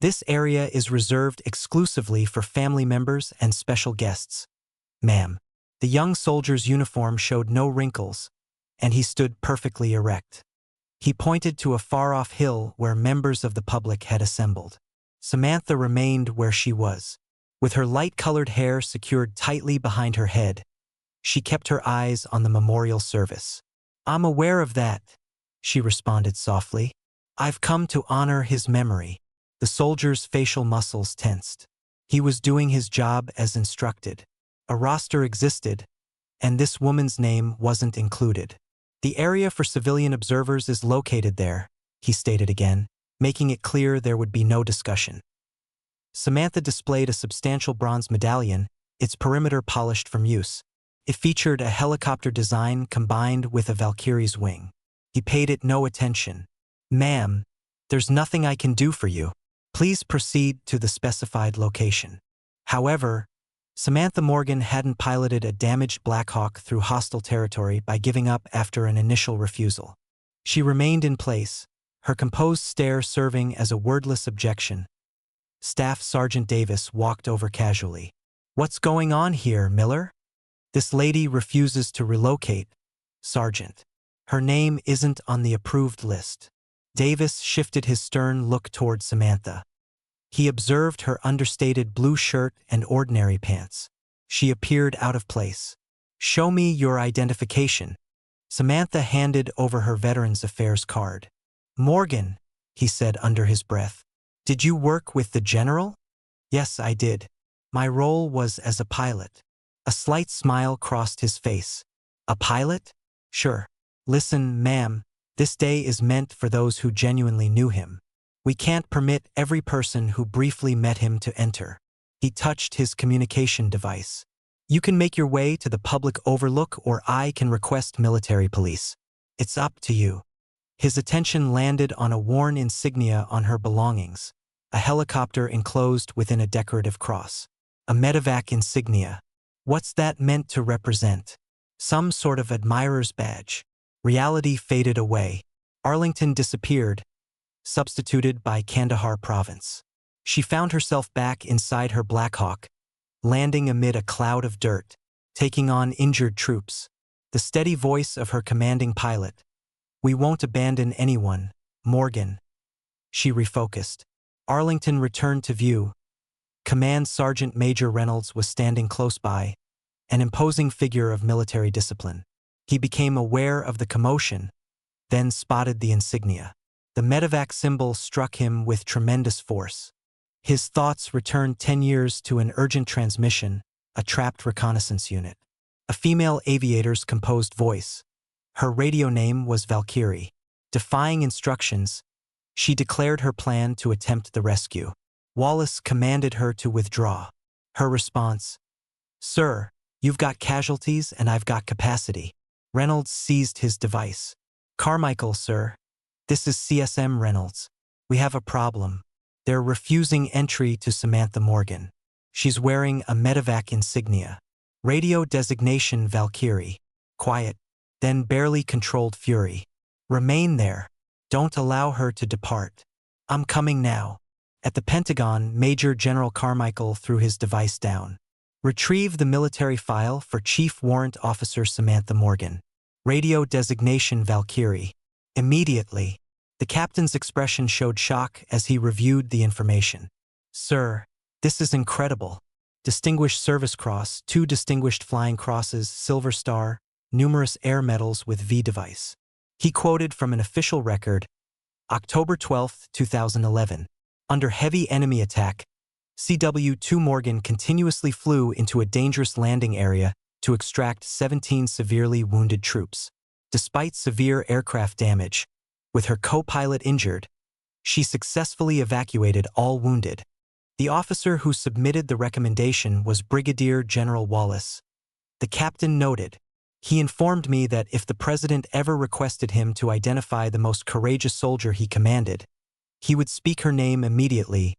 This area is reserved exclusively for family members and special guests. Ma'am. The young soldier's uniform showed no wrinkles, and he stood perfectly erect. He pointed to a far-off hill where members of the public had assembled. Samantha remained where she was. With her light-colored hair secured tightly behind her head, she kept her eyes on the memorial service. "I'm aware of that," she responded softly. "I've come to honor his memory." The soldier's facial muscles tensed. He was doing his job as instructed. A roster existed, and this woman's name wasn't included. "The area for civilian observers is located there," he stated again, making it clear there would be no discussion. Samantha displayed a substantial bronze medallion, its perimeter polished from use. It featured a helicopter design combined with a Valkyrie's wing. He paid it no attention. "Ma'am, there's nothing I can do for you. Please proceed to the specified location." However, Samantha Morgan hadn't piloted a damaged Black Hawk through hostile territory by giving up after an initial refusal. She remained in place, her composed stare serving as a wordless objection. Staff Sergeant Davis walked over casually. "What's going on here, Miller?" "This lady refuses to relocate, Sergeant. Her name isn't on the approved list." Davis shifted his stern look toward Samantha. He observed her understated blue shirt and ordinary pants. She appeared out of place. "Show me your identification." Samantha handed over her Veterans Affairs card. "Morgan," he said under his breath. "Did you work with the general?" "Yes, I did. My role was as a pilot." A slight smile crossed his face. "A pilot? Sure. Listen, ma'am, this day is meant for those who genuinely knew him. We can't permit every person who briefly met him to enter." He touched his communication device. "You can make your way to the public overlook or I can request military police. It's up to you." His attention landed on a worn insignia on her belongings, a helicopter enclosed within a decorative cross. A medevac insignia. What's that meant to represent? Some sort of admirer's badge. Reality faded away. Arlington disappeared, substituted by Kandahar province. She found herself back inside her Black Hawk, landing amid a cloud of dirt, taking on injured troops. The steady voice of her commanding pilot. "We won't abandon anyone, Morgan." She refocused. Arlington returned to view. Command Sergeant Major Reynolds was standing close by, an imposing figure of military discipline. He became aware of the commotion, then spotted the insignia. The medevac symbol struck him with tremendous force. His thoughts returned 10 years to an urgent transmission, a trapped reconnaissance unit. A female aviator's composed voice. Her radio name was Valkyrie. Defying instructions, she declared her plan to attempt the rescue. Wallace commanded her to withdraw. Her response, "Sir, you've got casualties and I've got capacity." Reynolds seized his device. "Carmichael, sir. This is CSM Reynolds. We have a problem. They're refusing entry to Samantha Morgan. She's wearing a medevac insignia. Radio designation Valkyrie. Quiet, then barely controlled fury. Remain there. Don't allow her to depart. I'm coming now." At the Pentagon, Major General Carmichael threw his device down. "Retrieve the military file for Chief Warrant Officer Samantha Morgan. Radio designation Valkyrie." Immediately, the captain's expression showed shock as he reviewed the information. "Sir, this is incredible. Distinguished Service Cross, 2 Distinguished Flying Crosses, Silver Star, numerous air medals with V device." He quoted from an official record, October 12, 2011. Under heavy enemy attack, CW-2 Morgan continuously flew into a dangerous landing area to extract 17 severely wounded troops. Despite severe aircraft damage, with her co-pilot injured, she successfully evacuated all wounded. The officer who submitted the recommendation was Brigadier General Wallace. The captain noted, "He informed me that if the president ever requested him to identify the most courageous soldier he commanded, he would speak her name immediately,"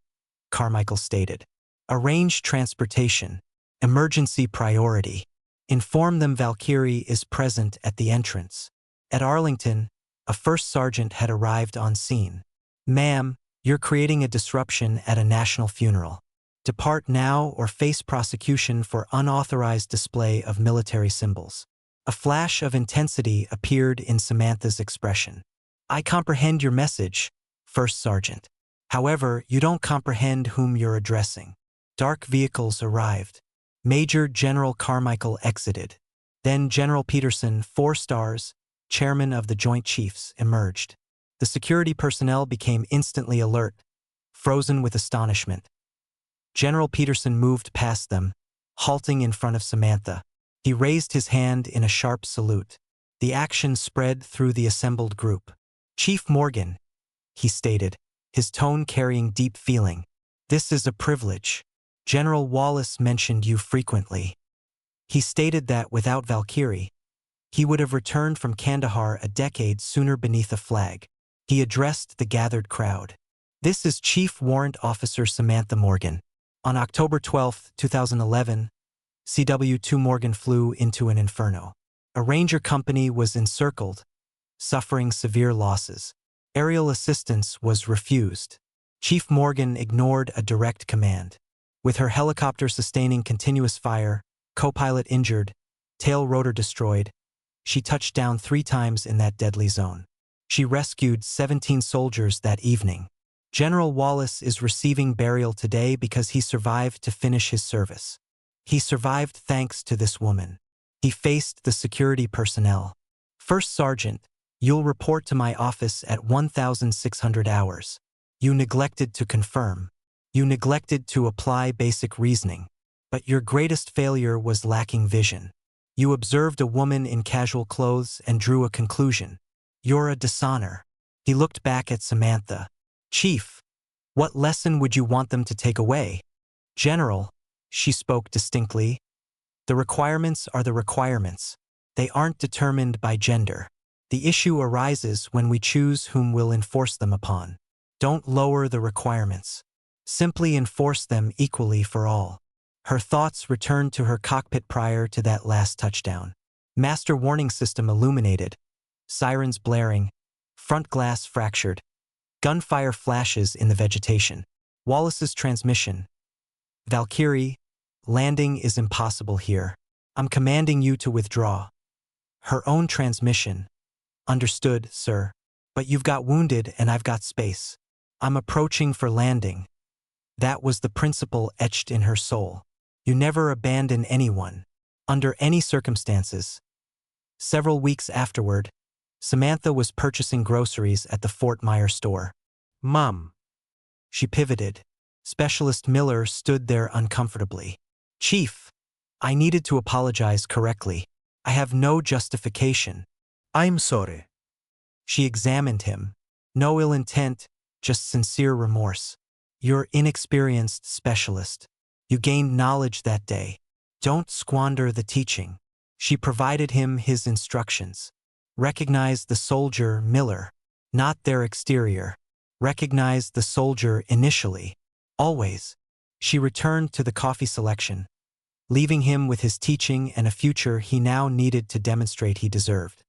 Carmichael stated. "Arrange transportation. Emergency priority. Inform them Valkyrie is present at the entrance." At Arlington, a first sergeant had arrived on scene. "Ma'am, You're creating a disruption at a national funeral. Depart now or face prosecution for unauthorized display of military symbols. A flash of intensity appeared in Samantha's expression. I comprehend your message, First Sergeant. However, you don't comprehend whom you're addressing. Dark vehicles arrived. Major General Carmichael exited. Then General Peterson, 4 stars, chairman of the Joint Chiefs, emerged. The security personnel became instantly alert, frozen with astonishment. General Peterson moved past them, halting in front of Samantha. He raised his hand in a sharp salute. The action spread through the assembled group. Chief Morgan, he stated, his tone carrying deep feeling. This is a privilege. General Wallace mentioned you frequently. He stated that without Valkyrie, he would have returned from Kandahar a decade sooner beneath a flag. He addressed the gathered crowd. This is Chief Warrant Officer Samantha Morgan. On October 12, 2011, CW2 Morgan flew into an inferno. A ranger company was encircled, suffering severe losses. Aerial assistance was refused. Chief Morgan ignored a direct command. With her helicopter sustaining continuous fire, co-pilot injured, tail rotor destroyed, she touched down 3 times in that deadly zone. She rescued 17 soldiers that evening. General Wallace is receiving burial today because he survived to finish his service. He survived thanks to this woman. He faced the security personnel. First Sergeant, you'll report to my office at 1,600 hours. You neglected to confirm. You neglected to apply basic reasoning. But your greatest failure was lacking vision. You observed a woman in casual clothes and drew a conclusion. You're a dishonor. He looked back at Samantha. Chief, what lesson would you want them to take away? General, she spoke distinctly. The requirements are the requirements. They aren't determined by gender. The issue arises when we choose whom we'll enforce them upon. Don't lower the requirements. Simply enforce them equally for all. Her thoughts returned to her cockpit prior to that last touchdown. Master warning system illuminated. Sirens blaring. Front glass fractured. Gunfire flashes in the vegetation. Wallace's transmission. Valkyrie, landing is impossible here. I'm commanding you to withdraw. Her own transmission. Understood, sir. But you've got wounded and I've got space. I'm approaching for landing. That was the principle etched in her soul. You never abandon anyone, under any circumstances. Several weeks afterward, Samantha was purchasing groceries at the Fort Myers store. Mom. She pivoted. Specialist Miller stood there uncomfortably. Chief, I needed to apologize correctly. I have no justification. I'm sorry. She examined him. No ill intent, just sincere remorse. You're inexperienced specialist. You gained knowledge that day. Don't squander the teaching. She provided him his instructions. Recognize the soldier, Miller, not their exterior. Recognize the soldier initially. Always. She returned to the coffee selection, leaving him with his teaching and a future he now needed to demonstrate he deserved.